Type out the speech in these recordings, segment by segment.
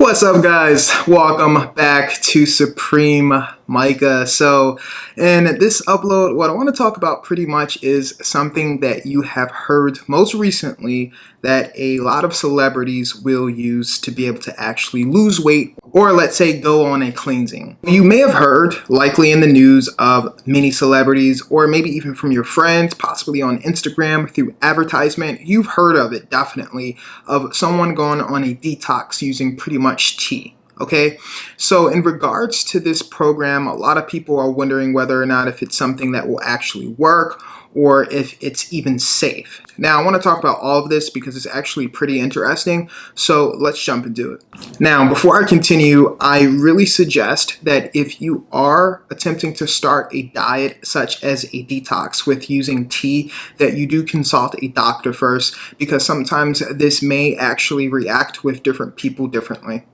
What's up, guys? Welcome back to Supreme Micah. So in this upload, what I want to talk about pretty much is something that you have heard most recently that a lot of celebrities will use to be able to actually lose weight, or let's say go on a cleansing. You may have heard, likely in the news, of many celebrities, or maybe even from your friends, possibly on Instagram through advertisement. You've heard of it, definitely, of someone going on a detox using pretty much tea. Okay, so in regards to this program, a lot of people are wondering whether or not if it's something that will actually work or if it's even safe. Now, I want to talk about all of this because it's actually pretty interesting, so let's jump into it. Now, before I continue, I really suggest that if you are attempting to start a diet such as a detox with using tea, that you do consult a doctor first, because sometimes this may actually react with different people differently.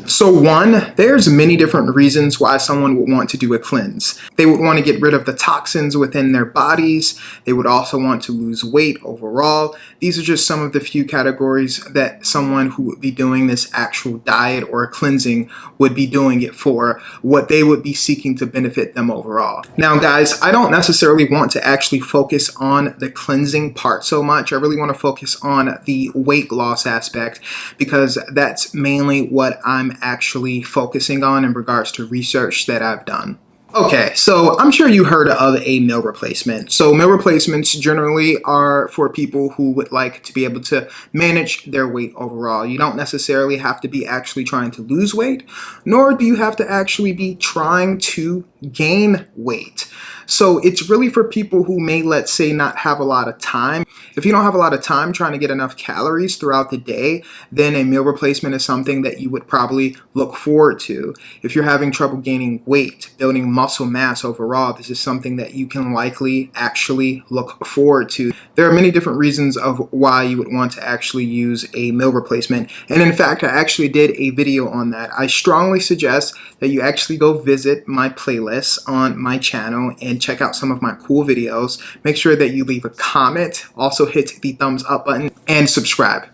So one, there's many different reasons why someone would want to do a cleanse. They would want to get rid of the toxins within their bodies. They would also want to lose weight overall. These are just some of the few categories that someone who would be doing this actual diet or cleansing would be doing it for, what they would be seeking to benefit them overall. Now, guys, I don't necessarily want to actually focus on the cleansing part so much. I really want to focus on the weight loss aspect, because that's mainly what I'm actually focusing on in regards to research that I've done. Okay, so I'm sure you heard of a meal replacement. So meal replacements generally are for people who would like to be able to manage their weight overall. You don't necessarily have to be actually trying to lose weight, nor do you have to actually be trying to gain weight. So it's really for people who may, let's say, not have a lot of time. If you don't have a lot of time trying to get enough calories throughout the day, then a meal replacement is something that you would probably look forward to. If you're having trouble gaining weight, building muscle mass overall, this is something that you can likely actually look forward to. There are many different reasons of why you would want to actually use a meal replacement. And in fact, I actually did a video on that. I strongly suggest that you actually go visit my playlists on my channel and check out some of my cool videos. Make sure that you leave a comment, also hit the thumbs up button, and subscribe.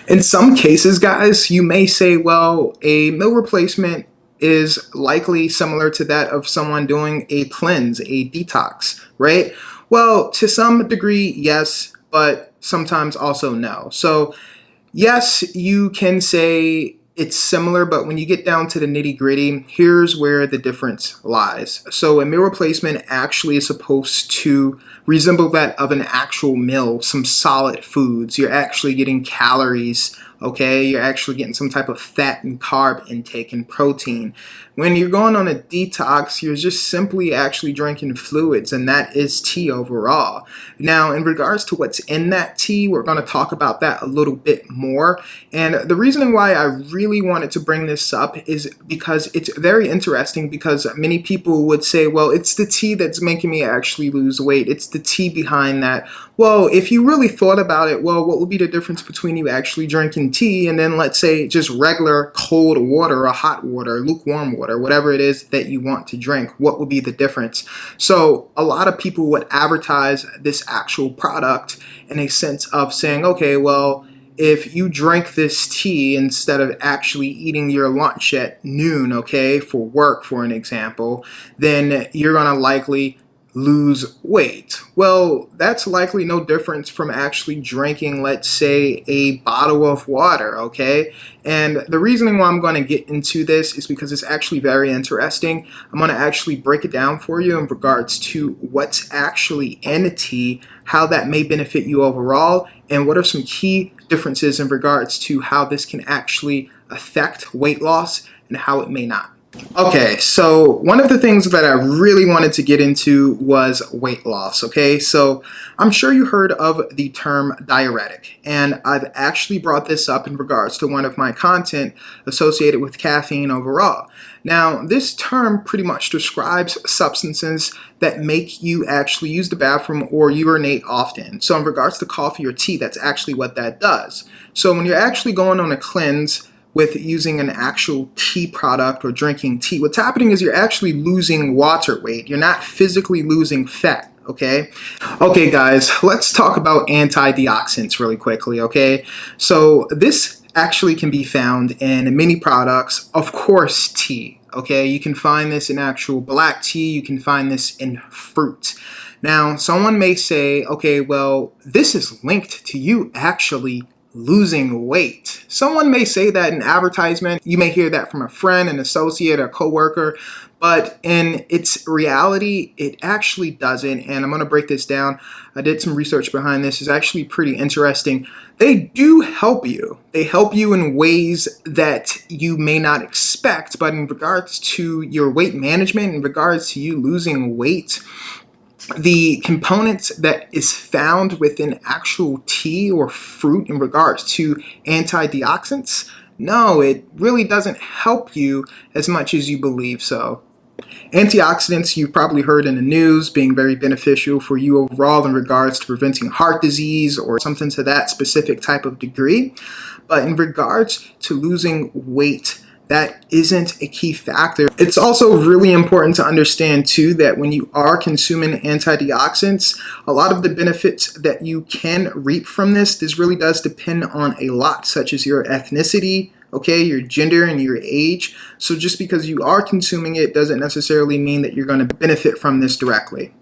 In some cases, guys, you may say, well, a meal replacement is likely similar to that of someone doing a cleanse, a detox, right? Well, to some degree, yes, but sometimes also no. So yes, you can say it's similar, but when you get down to the nitty-gritty, here's where the difference lies. So a meal replacement actually is supposed to resemble that of an actual meal, some solid foods. You're actually getting calories, okay? You're actually getting some type of fat and carb intake and protein. When you're going on a detox, you're just simply actually drinking fluids, and that is tea overall. Now, in regards to what's in that tea, we're going to talk about that a little bit more. And the reason why I really wanted to bring this up is because it's very interesting, because many people would say, well, it's the tea that's making me actually lose weight. It's the tea behind that. Well, if you really thought about it, well, what would be the difference between you actually drinking tea and then, let's say, just regular cold water or hot water, lukewarm water, whatever it is that you want to drink? What would be the difference? So a lot of people would advertise this actual product in a sense of saying, okay, well, if you drink this tea instead of actually eating your lunch at noon, okay, for work, for an example, then you're going to likely lose weight. Well, that's likely no difference from actually drinking, let's say, a bottle of water, okay? And the reasoning why I'm going to get into this is because it's actually very interesting. I'm going to actually break it down for you in regards to what's actually in the tea, how that may benefit you overall, and what are some key differences in regards to how this can actually affect weight loss and how it may not. Okay, so one of the things that I really wanted to get into was weight loss, okay? So I'm sure you heard of the term diuretic, and I've actually brought this up in regards to one of my content associated with caffeine overall. Now, this term pretty much describes substances that make you actually use the bathroom or urinate often. So in regards to coffee or tea, that's actually what that does. So when you're actually going on a cleanse with using an actual tea product or drinking tea, what's happening is you're actually losing water weight. You're not physically losing fat. Okay, guys, let's talk about antioxidants really quickly, okay? So this actually can be found in many products. Of course, tea. Okay, you can find this in actual black tea. You can find this in fruit. Now, someone may say, okay, well, this is linked to you actually losing weight. Someone may say that in advertisement. You may hear that from a friend, an associate, a coworker, but in its reality, it actually doesn't. And I'm going to break this down. I did some research behind this. It's actually pretty interesting. They do help you. They help you in ways that you may not expect, but in regards to your weight management, in regards to you losing weight, the components that is found within actual tea or fruit in regards to antioxidants, no, it really doesn't help you as much as you believe so. Antioxidants, you've probably heard in the news, being very beneficial for you overall in regards to preventing heart disease or something to that specific type of degree. But in regards to losing weight, that isn't a key factor. It's also really important to understand too that when you are consuming antioxidants, a lot of the benefits that you can reap from this really does depend on a lot, such as your ethnicity, okay, your gender and your age. So just because you are consuming it doesn't necessarily mean that you're going to benefit from this directly.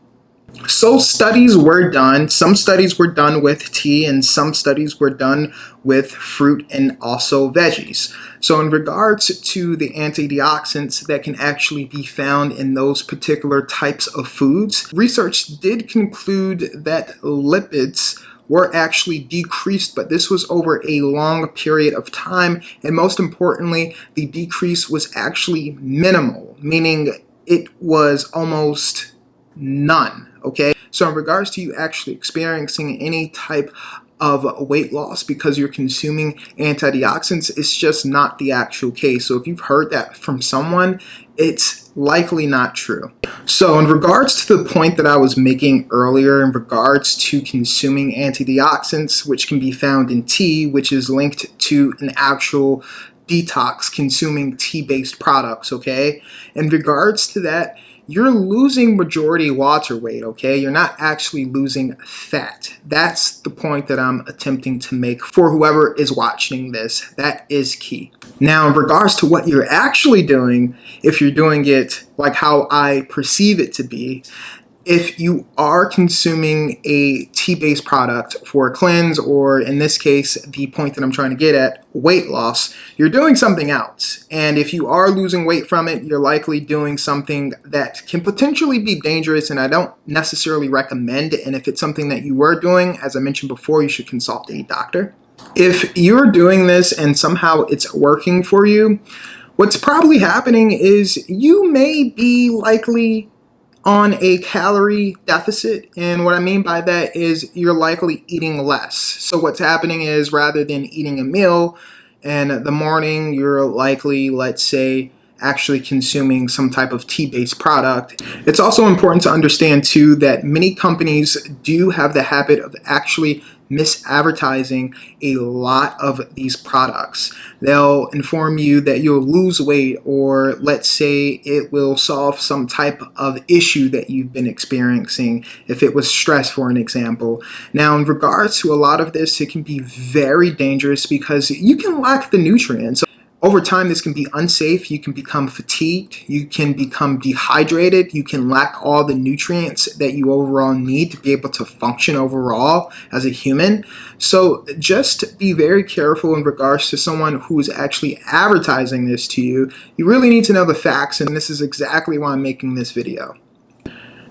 So studies were done. Some studies were done with tea and some studies were done with fruit and also veggies. So in regards to the antioxidants that can actually be found in those particular types of foods, research did conclude that lipids were actually decreased, but this was over a long period of time. And most importantly, the decrease was actually minimal, meaning it was almost none. Okay, so in regards to you actually experiencing any type of weight loss because you're consuming antioxidants, it's just not the actual case. So if you've heard that from someone, it's likely not true. So in regards to the point that I was making earlier in regards to consuming antioxidants, which can be found in tea, which is linked to an actual detox, consuming tea-based products, okay? In regards to that, you're losing majority water weight, okay? You're not actually losing fat. That's the point that I'm attempting to make for whoever is watching this. That is key. Now, in regards to what you're actually doing, if you're doing it like how I perceive it to be, if you are consuming a tea-based product for a cleanse, or in this case, the point that I'm trying to get at, weight loss, you're doing something else. And if you are losing weight from it, you're likely doing something that can potentially be dangerous, and I don't necessarily recommend it. And if it's something that you were doing, as I mentioned before, you should consult a doctor. If you're doing this and somehow it's working for you, what's probably happening is you may be likely on a calorie deficit, and what I mean by that is you're likely eating less. So what's happening is rather than eating a meal in the morning, you're likely, let's say, actually consuming some type of tea-based product. It's also important to understand too that many companies do have the habit of actually misadvertising a lot of these products. They'll inform you that you'll lose weight, or let's say it will solve some type of issue that you've been experiencing, if it was stress, for an example. Now, in regards to a lot of this, it can be very dangerous because you can lack the nutrients. Over time, this can be unsafe. You can become fatigued. You can become dehydrated. You can lack all the nutrients that you overall need to be able to function overall as a human. So just be very careful in regards to someone who is actually advertising this to you. You really need to know the facts, and this is exactly why I'm making this video.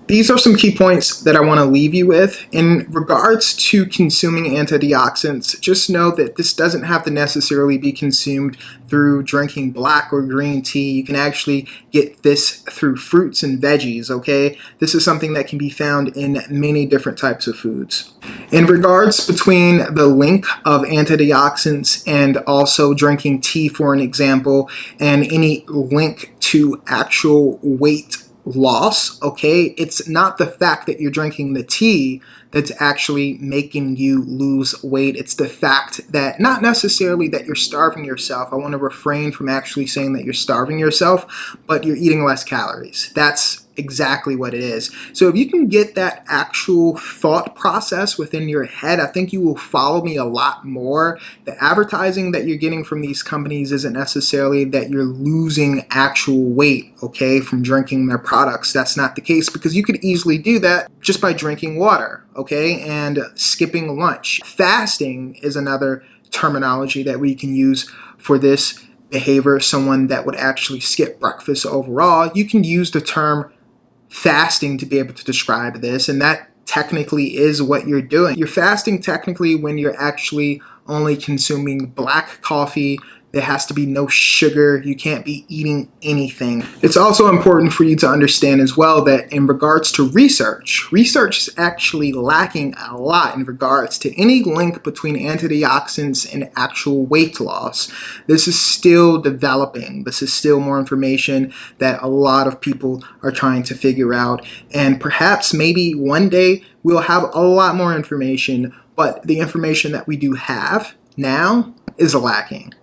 These are some key points that I want to leave you with. In regards to consuming antioxidants, just know that this doesn't have to necessarily be consumed through drinking black or green tea. You can actually get this through fruits and veggies, okay? This is something that can be found in many different types of foods. In regards between the link of antioxidants and also drinking tea, for an example, and any link to actual weight loss, okay, it's not the fact that you're drinking the tea that's actually making you lose weight. It's the fact that not necessarily that you're starving yourself. I want to refrain from actually saying that you're starving yourself, but you're eating less calories. That's exactly what it is. So if you can get that actual thought process within your head, I think you will follow me a lot more. The advertising that you're getting from these companies isn't necessarily that you're losing actual weight, okay, from drinking their products. That's not the case, because you could easily do that just by drinking water, okay, and skipping lunch. Fasting is another terminology that we can use for this behavior. Someone that would actually skip breakfast overall, you can use the term fasting to be able to describe this, and that technically is what you're doing. You're fasting technically when you're actually only consuming black coffee. There has to be no sugar. You can't be eating anything. It's also important for you to understand as well that in regards to research is actually lacking a lot in regards to any link between antioxidants and actual weight loss. This is still developing. This is still more information that a lot of people are trying to figure out. And perhaps maybe one day we'll have a lot more information, but the information that we do have now is lacking.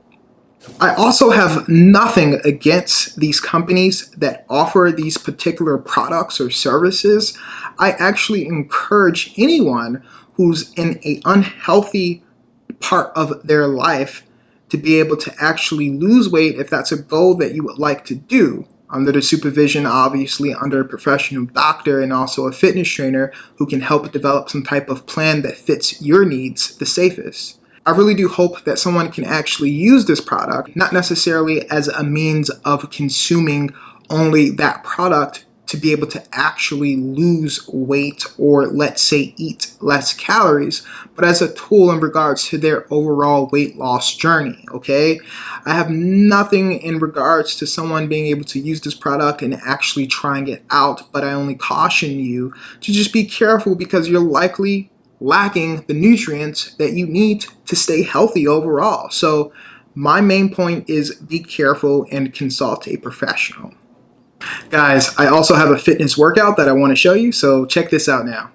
I also have nothing against these companies that offer these particular products or services. I actually encourage anyone who's in an unhealthy part of their life to be able to actually lose weight if that's a goal that you would like to do, under the supervision, obviously, under a professional doctor and also a fitness trainer who can help develop some type of plan that fits your needs the safest. I really do hope that someone can actually use this product, not necessarily as a means of consuming only that product to be able to actually lose weight or, let's say, eat less calories, but as a tool in regards to their overall weight loss journey, okay? I have nothing in regards to someone being able to use this product and actually trying it out, but I only caution you to just be careful, because you're likely lacking the nutrients that you need to stay healthy overall. So my main point is be careful and consult a professional. Guys, I also have a fitness workout that I want to show you, so check this out now.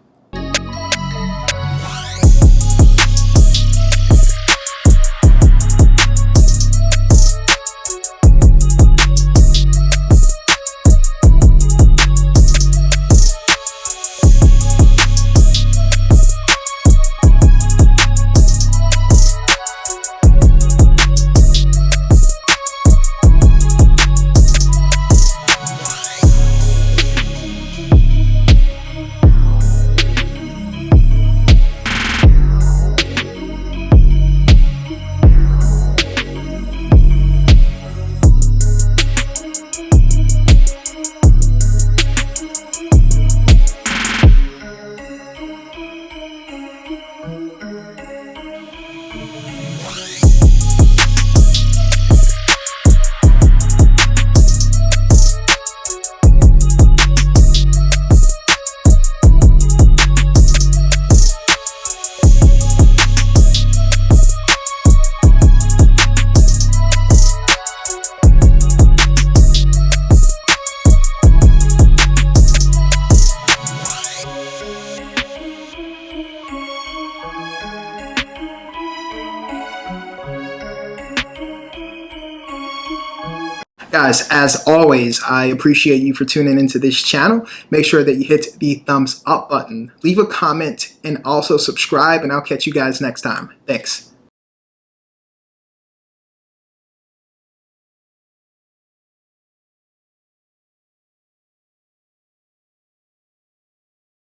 Guys, as always, I appreciate you for tuning into this channel. Make sure that you hit the thumbs up button, leave a comment, and also subscribe, and I'll catch you guys next time. Thanks.